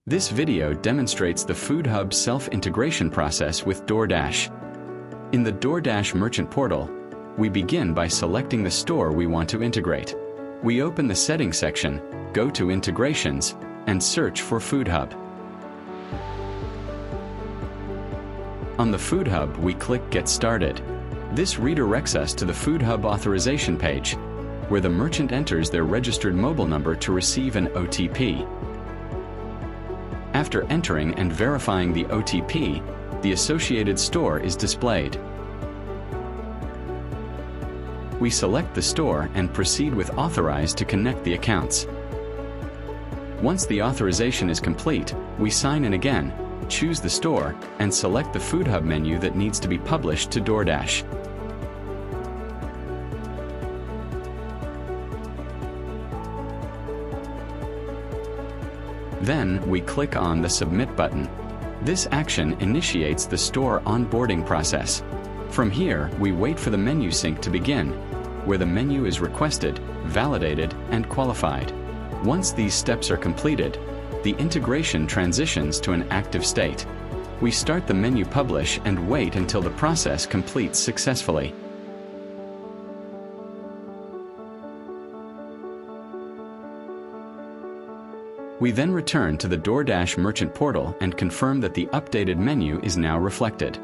This video demonstrates the Foodhub self-integration process with DoorDash. In the DoorDash merchant portal, we begin by selecting the store we want to integrate. We open the Settings section, go to Integrations, and search for Foodhub. On the Foodhub, we click Get Started. This redirects us to the Foodhub authorization page, where the merchant enters their registered mobile number to receive an OTP. After entering and verifying the OTP, the associated store is displayed. We select the store and proceed with Authorize to connect the accounts. Once the authorization is complete, we sign in again, choose the store, and select the Foodhub menu that needs to be published to DoorDash. Then, we click on the Submit button. This action initiates the store onboarding process. From here, we wait for the menu sync to begin, where the menu is requested, validated, and qualified. Once these steps are completed, the integration transitions to an active state. We start the menu publish and wait until the process completes successfully. We then return to the DoorDash merchant portal and confirm that the updated menu is now reflected.